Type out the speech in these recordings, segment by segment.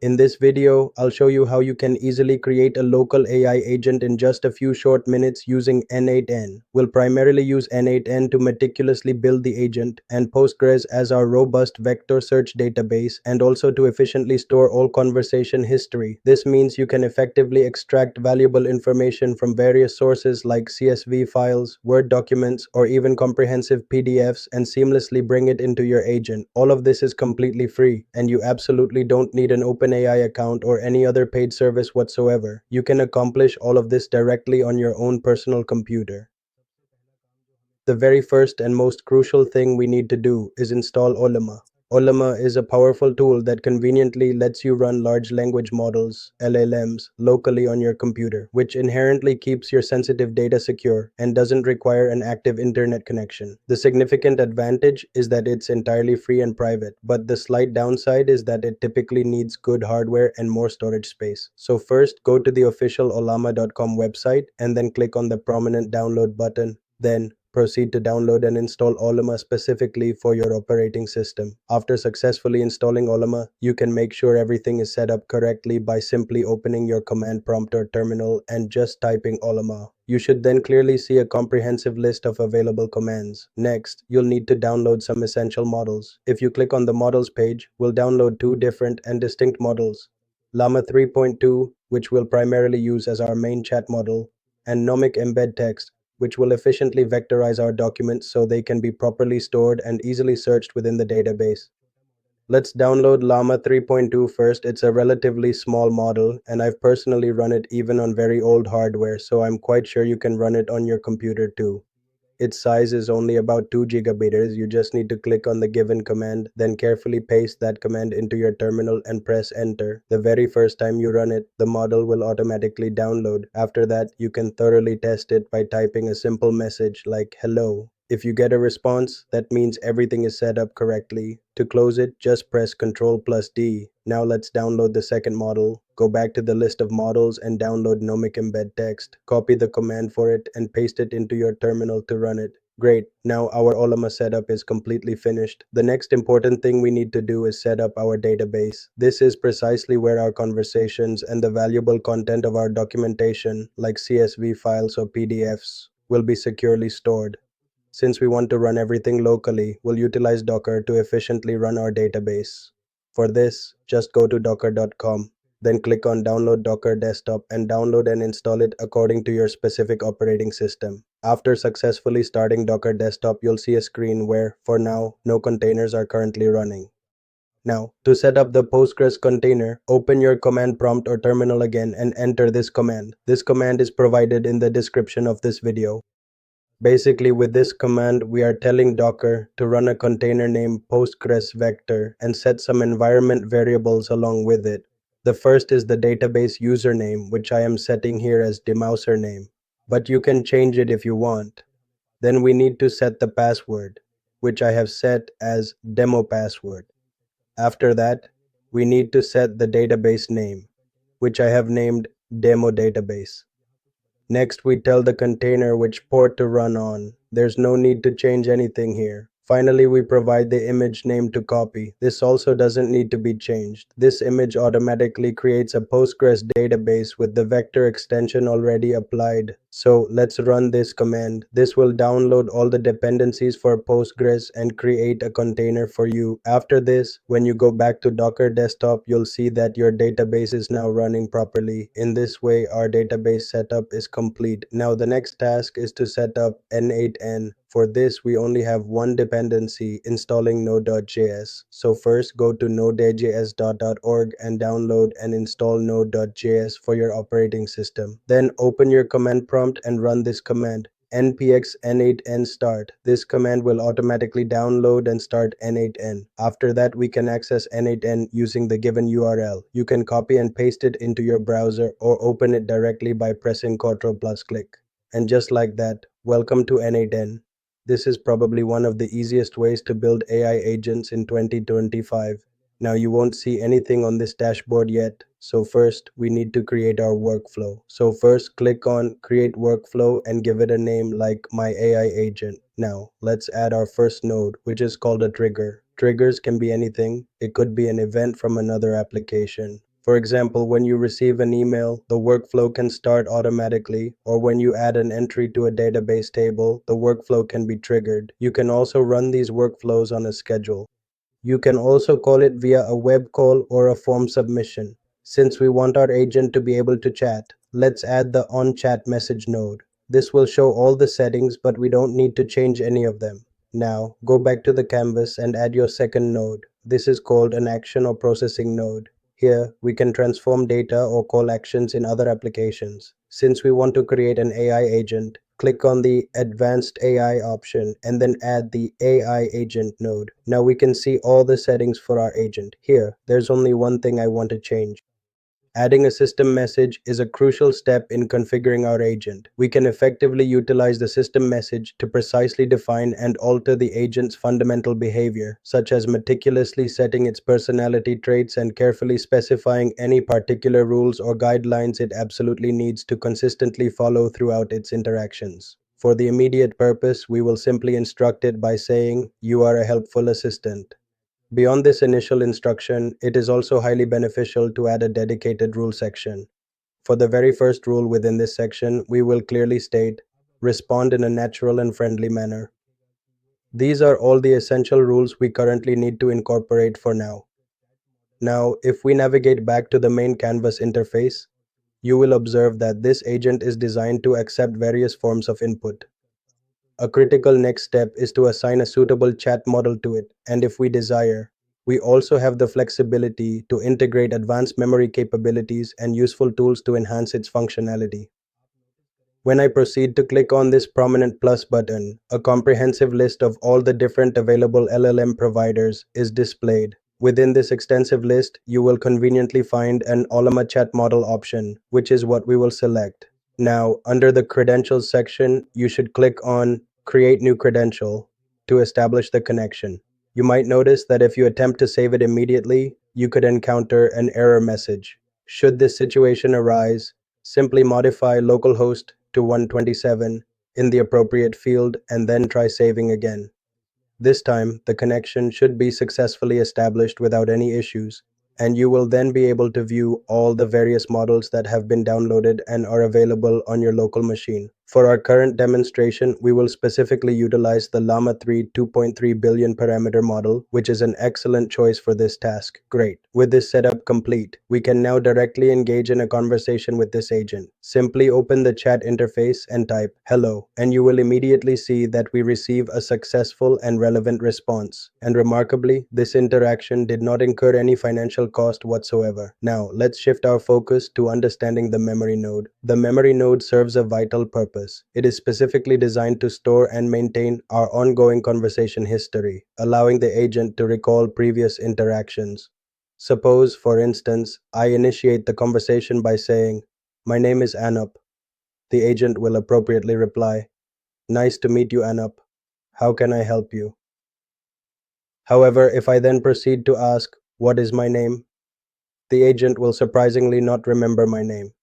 In this video, I'll show you how you can easily create a local AI agent in just a few short minutes using n8n. We'll primarily use n8n to meticulously build the agent and Postgres as our robust vector search database and also to efficiently store all conversation history. This means you can effectively extract valuable information from various sources like CSV files, Word documents, or even comprehensive PDFs and seamlessly bring it into your agent. All of this is completely free, and you absolutely don't need an OpenAI account or any other paid service whatsoever. You can accomplish all of this directly on your own personal computer. The very first and most crucial thing we need to do is install Ollama. Ollama is a powerful tool that conveniently lets you run large language models, LLMs, locally on your computer, which inherently keeps your sensitive data secure and doesn't require an active internet connection. The significant advantage is that it's entirely free and private, but the slight downside is that it typically needs good hardware and more storage space. So first, go to the official Ollama.com website and then click on the prominent download button. Then proceed to download and install Ollama specifically for your operating system. After successfully installing Ollama, you can make sure everything is set up correctly by simply opening your command prompt or terminal and just typing Ollama. You should then clearly see a comprehensive list of available commands. Next, you'll need to download some essential models. If you click on the models page, we'll download two different and distinct models. Llama 3.2, which we'll primarily use as our main chat model, and Nomic Embed Text, which will efficiently vectorize our documents so they can be properly stored and easily searched within the database. Let's download Llama 3.2 first. It's a relatively small model, and I've personally run it even on very old hardware, so I'm quite sure you can run it on your computer too. Its size is only about 2 gigabytes. You just need to click on the given command, then carefully paste that command into your terminal and press enter. The very first time you run it, the model will automatically download. After that, you can thoroughly test it by typing a simple message like hello. If you get a response, that means everything is set up correctly. To close it, just press Ctrl+D. Now let's download the second model. Go back to the list of models and download Nomic Embed Text. Copy the command for it and paste it into your terminal to run it. Great, now our Ollama setup is completely finished. The next important thing we need to do is set up our database. This is precisely where our conversations and the valuable content of our documentation, like CSV files or PDFs, will be securely stored. Since we want to run everything locally, we'll utilize Docker to efficiently run our database. For this, just go to docker.com, then click on Download Docker Desktop and download and install it according to your specific operating system. After successfully starting Docker Desktop, you'll see a screen where, for now, no containers are currently running. Now, to set up the Postgres container, open your command prompt or terminal again and enter this command. This command is provided in the description of this video. Basically, with this command, we are telling Docker to run a container named Postgres Vector and set some environment variables along with it. The first is the database username, which I am setting here as demousername, but you can change it if you want. Then we need to set the password, which I have set as demo password. After that, we need to set the database name, which I have named demo database. Next, we tell the container which port to run on. There's no need to change anything here. Finally, we provide the image name to copy. This also doesn't need to be changed. This image automatically creates a Postgres database with the vector extension already applied. So let's run this command. This will download all the dependencies for Postgres and create a container for you. After this, when you go back to Docker Desktop, you'll see that your database is now running properly. In this way, our database setup is complete. Now the next task is to set up n8n. For this, we only have one dependency, installing node.js. So first, go to node.js.org and download and install node.js for your operating system. Then open your command prompt and run this command, npx n8n start. This command will automatically download and start n8n. After that, we can access n8n using the given URL. You can copy and paste it into your browser or open it directly by pressing Ctrl+click. And just like that, welcome to n8n. This is probably one of the easiest ways to build AI agents in 2025. Now you won't see anything on this dashboard yet, so first we need to create our workflow. So first click on Create Workflow and give it a name like My AI Agent. Now let's add our first node, which is called a trigger. Triggers can be anything. It could be an event from another application, For example, when you receive an email, the workflow can start automatically, or when you add an entry to a database table, the workflow can be triggered. You can also run these workflows on a schedule. You can also call it via a web call or a form submission. Since we want our agent to be able to chat, let's add the on-chat message node. This will show all the settings, but we don't need to change any of them. Now, go back to the canvas and add your second node. This is called an action or processing node. Here, we can transform data or call actions in other applications. Since we want to create an AI agent, click on the Advanced AI option and then add the AI agent node. Now we can see all the settings for our agent. Here, there's only one thing I want to change. Adding a system message is a crucial step in configuring our agent. We can effectively utilize the system message to precisely define and alter the agent's fundamental behavior, such as meticulously setting its personality traits and carefully specifying any particular rules or guidelines it absolutely needs to consistently follow throughout its interactions. For the immediate purpose, we will simply instruct it by saying, "You are a helpful assistant." Beyond this initial instruction, it is also highly beneficial to add a dedicated rule section. For the very first rule within this section, we will clearly state, "Respond in a natural and friendly manner." These are all the essential rules we currently need to incorporate for now. Now, if we navigate back to the main Canvas interface, you will observe that this agent is designed to accept various forms of input. A critical next step is to assign a suitable chat model to it, and if we desire, we also have the flexibility to integrate advanced memory capabilities and useful tools to enhance its functionality. When I proceed to click on this prominent plus button, a comprehensive list of all the different available LLM providers is displayed. Within this extensive list, you will conveniently find an Ollama chat model option, which is what we will select. Now, under the Credentials section, you should click on Create New Credential to establish the connection. You might notice that if you attempt to save it immediately, you could encounter an error message. Should this situation arise, simply modify localhost to 127 in the appropriate field and then try saving again. This time, the connection should be successfully established without any issues, and you will then be able to view all the various models that have been downloaded and are available on your local machine. For our current demonstration, we will specifically utilize the Llama 3 2.3 billion parameter model, which is an excellent choice for this task. Great. With this setup complete, we can now directly engage in a conversation with this agent. Simply open the chat interface and type "hello," and you will immediately see that we receive a successful and relevant response. And remarkably, this interaction did not incur any financial cost whatsoever. Now, let's shift our focus to understanding the memory node. The memory node serves a vital purpose. It is specifically designed to store and maintain our ongoing conversation history, allowing the agent to recall previous interactions. Suppose, for instance, I initiate the conversation by saying, "My name is Anup." The agent will appropriately reply, "Nice to meet you, Anup. How can I help you?" However, if I then proceed to ask, "What is my name?" the agent will surprisingly not remember my name.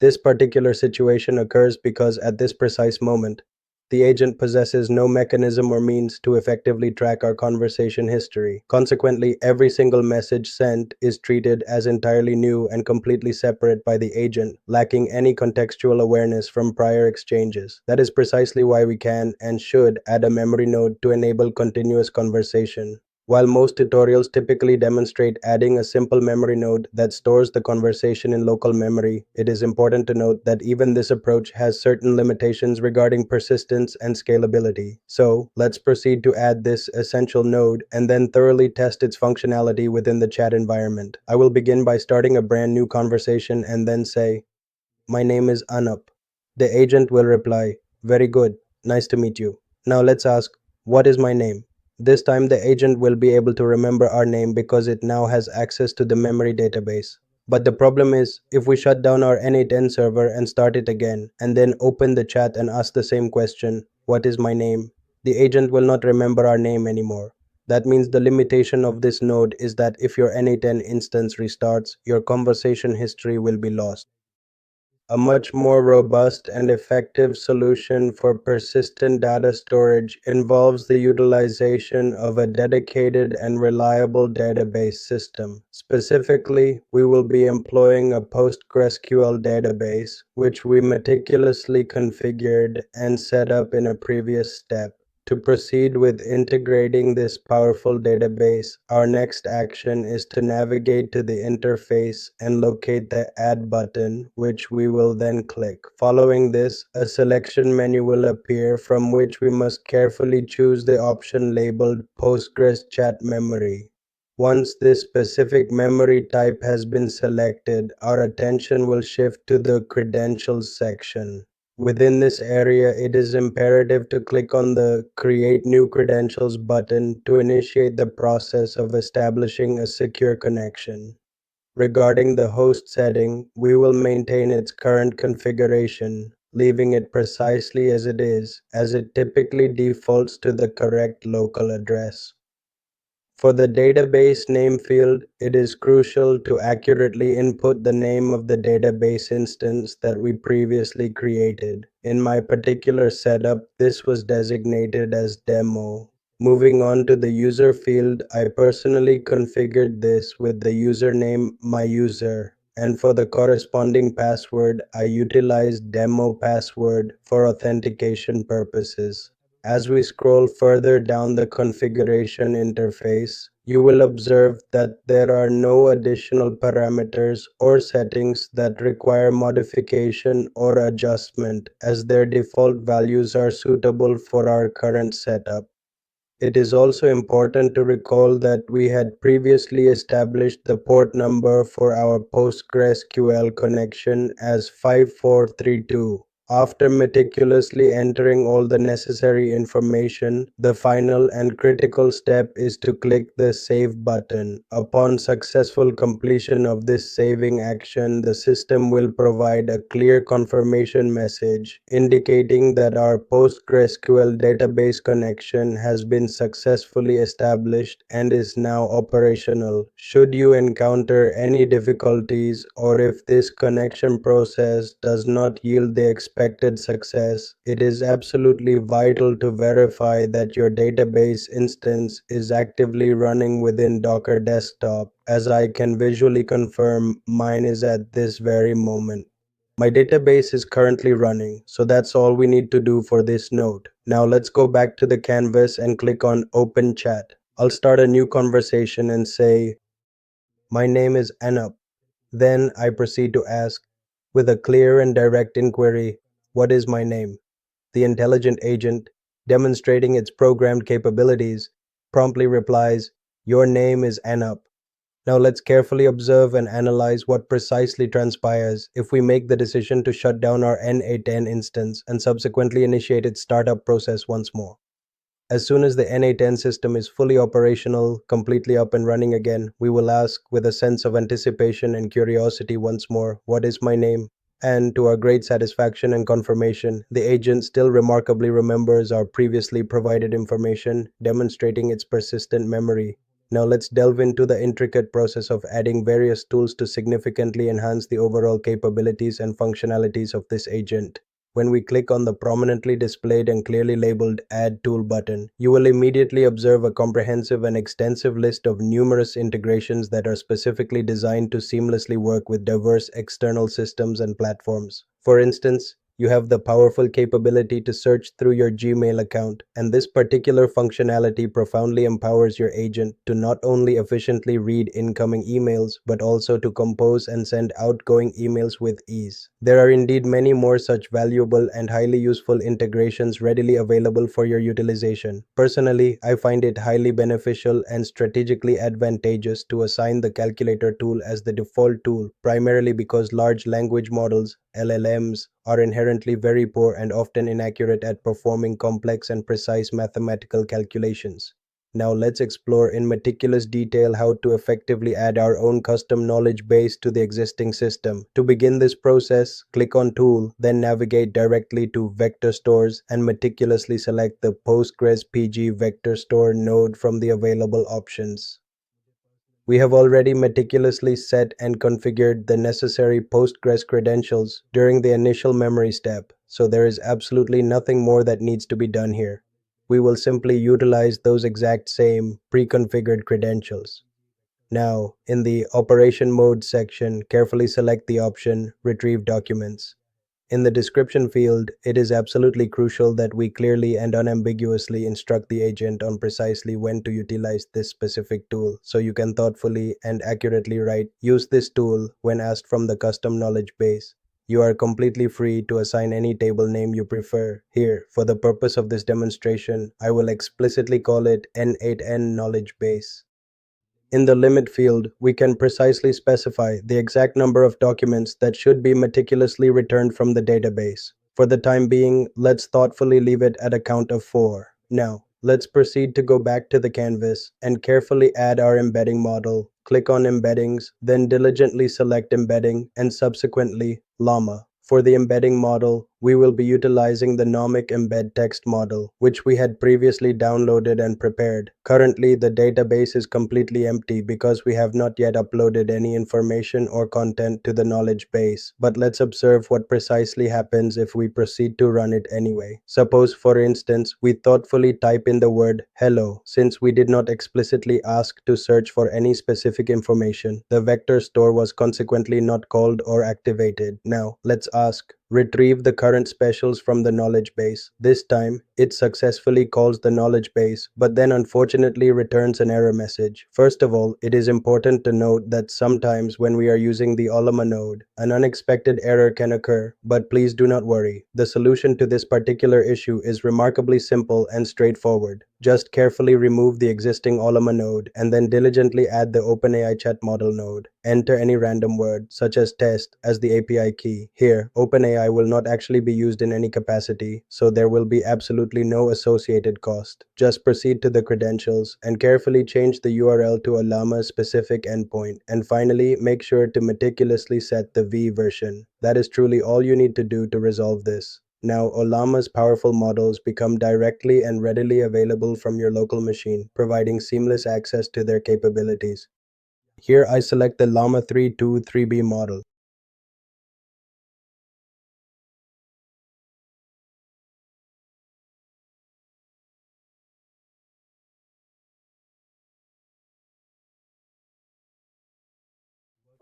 This particular situation occurs because at this precise moment, the agent possesses no mechanism or means to effectively track our conversation history. Consequently, every single message sent is treated as entirely new and completely separate by the agent, lacking any contextual awareness from prior exchanges. That is precisely why we can and should add a memory node to enable continuous conversation. While most tutorials typically demonstrate adding a simple memory node that stores the conversation in local memory, it is important to note that even this approach has certain limitations regarding persistence and scalability. So, let's proceed to add this essential node and then thoroughly test its functionality within the chat environment. I will begin by starting a brand new conversation and then say, "My name is Anup." The agent will reply, "Very good, nice to meet you." Now let's ask, "What is my name?" This time the agent will be able to remember our name because it now has access to the memory database. But the problem is, if we shut down our n8n server and start it again, and then open the chat and ask the same question, "What is my name?" the agent will not remember our name anymore. That means the limitation of this node is that if your n8n instance restarts, your conversation history will be lost. A much more robust and effective solution for persistent data storage involves the utilization of a dedicated and reliable database system. Specifically, we will be employing a PostgreSQL database, which we meticulously configured and set up in a previous step. To proceed with integrating this powerful database, our next action is to navigate to the interface and locate the Add button, which we will then click. Following this, a selection menu will appear from which we must carefully choose the option labeled Postgres Chat Memory. Once this specific memory type has been selected, our attention will shift to the Credentials section. Within this area, it is imperative to click on the Create New Credentials button to initiate the process of establishing a secure connection. Regarding the host setting, we will maintain its current configuration, leaving it precisely as it is, as it typically defaults to the correct local address. For the database name field, it is crucial to accurately input the name of the database instance that we previously created. In my particular setup, this was designated as demo. Moving on to the user field, I personally configured this with the username myuser, and for the corresponding password, I utilized demo password for authentication purposes. As we scroll further down the configuration interface, you will observe that there are no additional parameters or settings that require modification or adjustment, as their default values are suitable for our current setup. It is also important to recall that we had previously established the port number for our PostgreSQL connection as 5432. After meticulously entering all the necessary information, the final and critical step is to click the Save button. Upon successful completion of this saving action, the system will provide a clear confirmation message indicating that our PostgreSQL database connection has been successfully established and is now operational. Should you encounter any difficulties, or if this connection process does not yield the expected success, it is absolutely vital to verify that your database instance is actively running within Docker Desktop, as I can visually confirm mine is at this very moment. My database is currently running, so that's all we need to do for this node. Now let's go back to the canvas and click on Open Chat. I'll start a new conversation and say, "My name is Anup." Then I proceed to ask, with a clear and direct inquiry, "What is my name?" The intelligent agent, demonstrating its programmed capabilities, promptly replies, "Your name is Anup." Now let's carefully observe and analyze what precisely transpires if we make the decision to shut down our n8n instance and subsequently initiate its startup process once more. As soon as the n8n system is fully operational, completely up and running again, we will ask with a sense of anticipation and curiosity once more, "What is my name?" And to our great satisfaction and confirmation, the agent still remarkably remembers our previously provided information, demonstrating its persistent memory. Now let's delve into the intricate process of adding various tools to significantly enhance the overall capabilities and functionalities of this agent. When we click on the prominently displayed and clearly labeled Add Tool button, you will immediately observe a comprehensive and extensive list of numerous integrations that are specifically designed to seamlessly work with diverse external systems and platforms. For instance, you have the powerful capability to search through your Gmail account, and this particular functionality profoundly empowers your agent to not only efficiently read incoming emails, but also to compose and send outgoing emails with ease. There are indeed many more such valuable and highly useful integrations readily available for your utilization. Personally, I find it highly beneficial and strategically advantageous to assign the calculator tool as the default tool, primarily because large language models, LLMs, are inherently very poor and often inaccurate at performing complex and precise mathematical calculations. Now let's explore in meticulous detail how to effectively add our own custom knowledge base to the existing system. To begin this process, click on Tool, then navigate directly to Vector Stores and meticulously select the Postgres PG Vector Store node from the available options. We have already meticulously set and configured the necessary Postgres credentials during the initial memory step, so there is absolutely nothing more that needs to be done here. We will simply utilize those exact same pre-configured credentials. Now, in the Operation Mode section, carefully select the option Retrieve Documents. In the description field, it is absolutely crucial that we clearly and unambiguously instruct the agent on precisely when to utilize this specific tool so you can thoughtfully and accurately use this tool when asked from the custom knowledge base. You are completely free to assign any table name you prefer. Here, for the purpose of this demonstration, I will explicitly call it n8n Knowledge Base. In the limit field, we can precisely specify the exact number of documents that should be meticulously returned from the database. For the time being, let's thoughtfully leave it at a count of 4. Now, let's proceed to go back to the canvas and carefully add our embedding model. Click on Embeddings, then diligently select Embedding and subsequently Llama. For the embedding model, we will be utilizing the Nomic Embed Text model, which we had previously downloaded and prepared. Currently, the database is completely empty because we have not yet uploaded any information or content to the knowledge base. But let's observe what precisely happens if we proceed to run it anyway. Suppose, for instance, we thoughtfully type in the word hello. Since we did not explicitly ask to search for any specific information, the vector store was consequently not called or activated. Now, let's ask, retrieve the current specials from the knowledge base. This time, it successfully calls the knowledge base, but then unfortunately returns an error message. First of all, it is important to note that sometimes when we are using the Ollama node, an unexpected error can occur, but please do not worry. The solution to this particular issue is remarkably simple and straightforward. Just carefully remove the existing Ollama node and then diligently add the OpenAI chat model node. Enter any random word, such as test, as the API key. Here, OpenAI will not actually be used in any capacity, so there will be absolutely no associated cost. Just proceed to the credentials and carefully change the URL to a Llama specific endpoint. And finally, make sure to meticulously set the V version. That is truly all you need to do to resolve this. Now, Ollama's powerful models become directly and readily available from your local machine, providing seamless access to their capabilities. Here I select the Llama 323B model.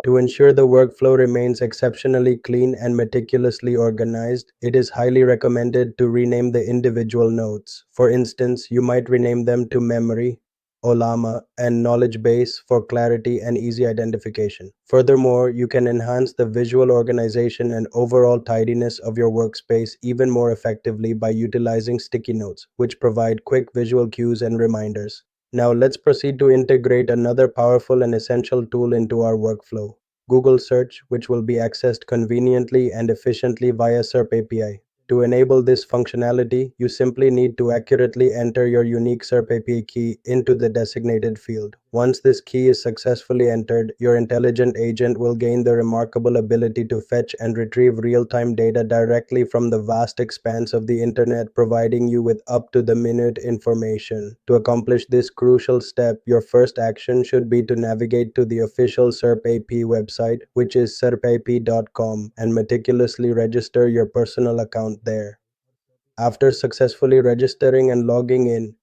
To ensure the workflow remains exceptionally clean and meticulously organized, it is highly recommended to rename the individual nodes. For instance, you might rename them to Memory, Ollama, and Knowledge Base for clarity and easy identification. Furthermore, you can enhance the visual organization and overall tidiness of your workspace even more effectively by utilizing sticky notes, which provide quick visual cues and reminders. Now let's proceed to integrate another powerful and essential tool into our workflow, Google Search, which will be accessed conveniently and efficiently via SERP API. To enable this functionality, you simply need to accurately enter your unique SERP API key into the designated field. Once this key is successfully entered, your intelligent agent will gain the remarkable ability to fetch and retrieve real-time data directly from the vast expanse of the internet, providing you with up-to-the-minute information. To accomplish this crucial step, your first action should be to navigate to the official SERP API website, which is serpap.com, and meticulously register your personal account there. After successfully registering and logging in,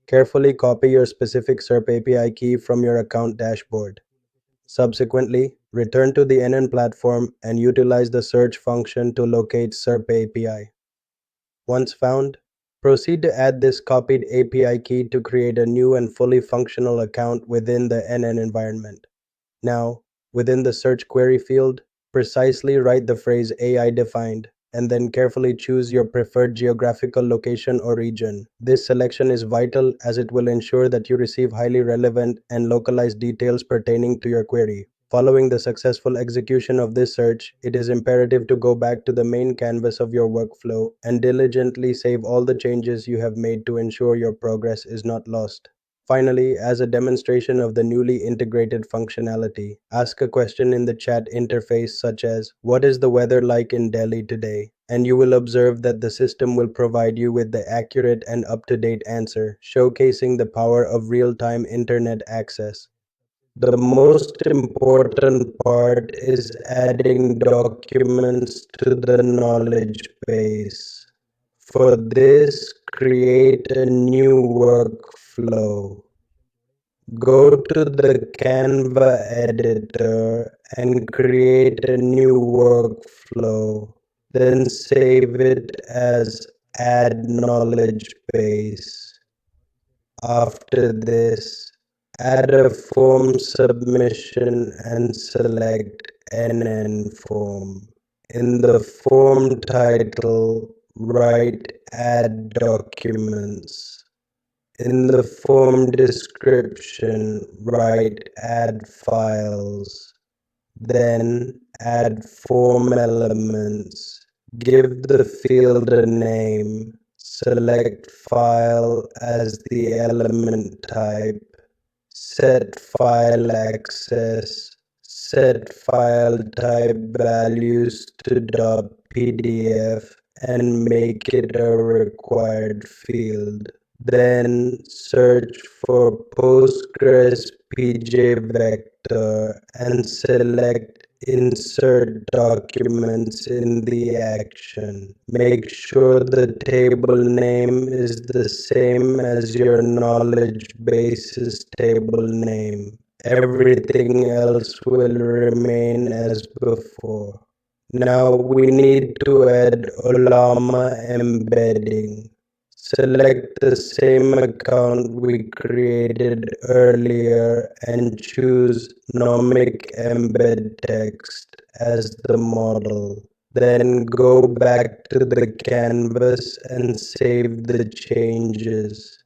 carefully copy your specific SERP API key from your account dashboard. Subsequently, return to the n8n platform and utilize the search function to locate SERP API. Once found, proceed to add this copied API key to create a new and fully functional account within the n8n environment. Now, within the search query field, precisely write the phrase AI defined and then carefully choose your preferred geographical location or region. This selection is vital as it will ensure that you receive highly relevant and localized details pertaining to your query. Following the successful execution of this search, it is imperative to go back to the main canvas of your workflow and diligently save all the changes you have made to ensure your progress is not lost. Finally, as a demonstration of the newly integrated functionality, ask a question in the chat interface such as, "What is the weather like in Delhi today?" And you will observe that the system will provide you with the accurate and up-to-date answer, showcasing the power of real-time internet access. The most important part is adding documents to the knowledge base. For this, create a new workflow. Go to the Canva editor and create a new workflow. Then save it as add knowledge base. After this, add a form submission and select n8n form. In the form title, write add documents. In the form description, write add files. Then add form elements. Give the field a name. Select file as the element type. Set file access. Set file type values to .pdf and make it a required field. Then search for PostgreSQL Vector and select Insert Documents in the action. Make sure the table name is the same as your knowledge base's table name. Everything else will remain as before. Now we need to add Ollama embedding. Select the same account we created earlier and choose Nomic Embed Text as the model. Then go back to the canvas and save the changes.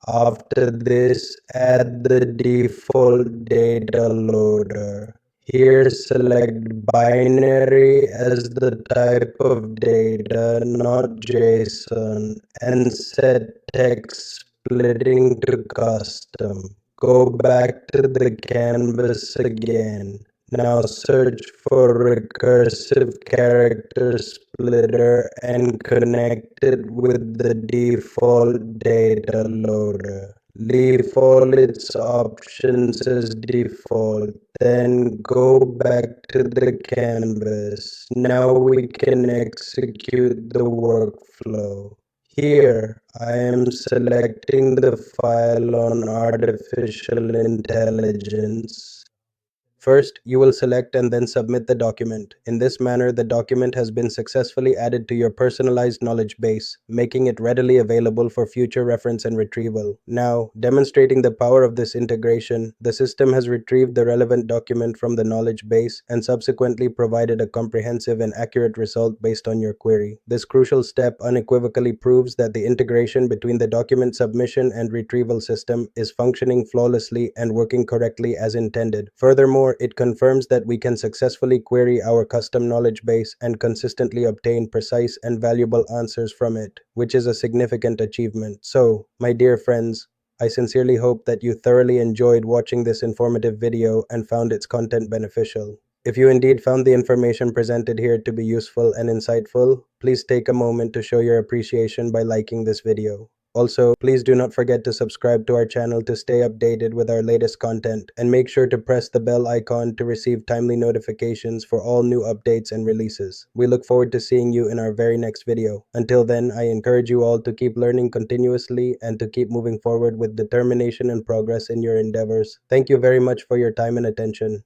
After this, add the default data loader. Here select binary as the type of data, not JSON, and set text splitting to custom. Go back to the canvas again. Now search for recursive character splitter and connect it with the default data loader. Leave all its options as default. Then go back to the canvas. Now we can execute the workflow. Here, I am selecting the file on artificial intelligence. First, you will select and then submit the document. In this manner, the document has been successfully added to your personalized knowledge base, making it readily available for future reference and retrieval. Now, demonstrating the power of this integration, the system has retrieved the relevant document from the knowledge base and subsequently provided a comprehensive and accurate result based on your query. This crucial step unequivocally proves that the integration between the document submission and retrieval system is functioning flawlessly and working correctly as intended. Furthermore, it confirms that we can successfully query our custom knowledge base and consistently obtain precise and valuable answers from it, which is a significant achievement. So, my dear friends, I sincerely hope that you thoroughly enjoyed watching this informative video and found its content beneficial. If you indeed found the information presented here to be useful and insightful, please take a moment to show your appreciation by liking this video. Also, please do not forget to subscribe to our channel to stay updated with our latest content, and make sure to press the bell icon to receive timely notifications for all new updates and releases. We look forward to seeing you in our very next video. Until then, I encourage you all to keep learning continuously and to keep moving forward with determination and progress in your endeavors. Thank you very much for your time and attention.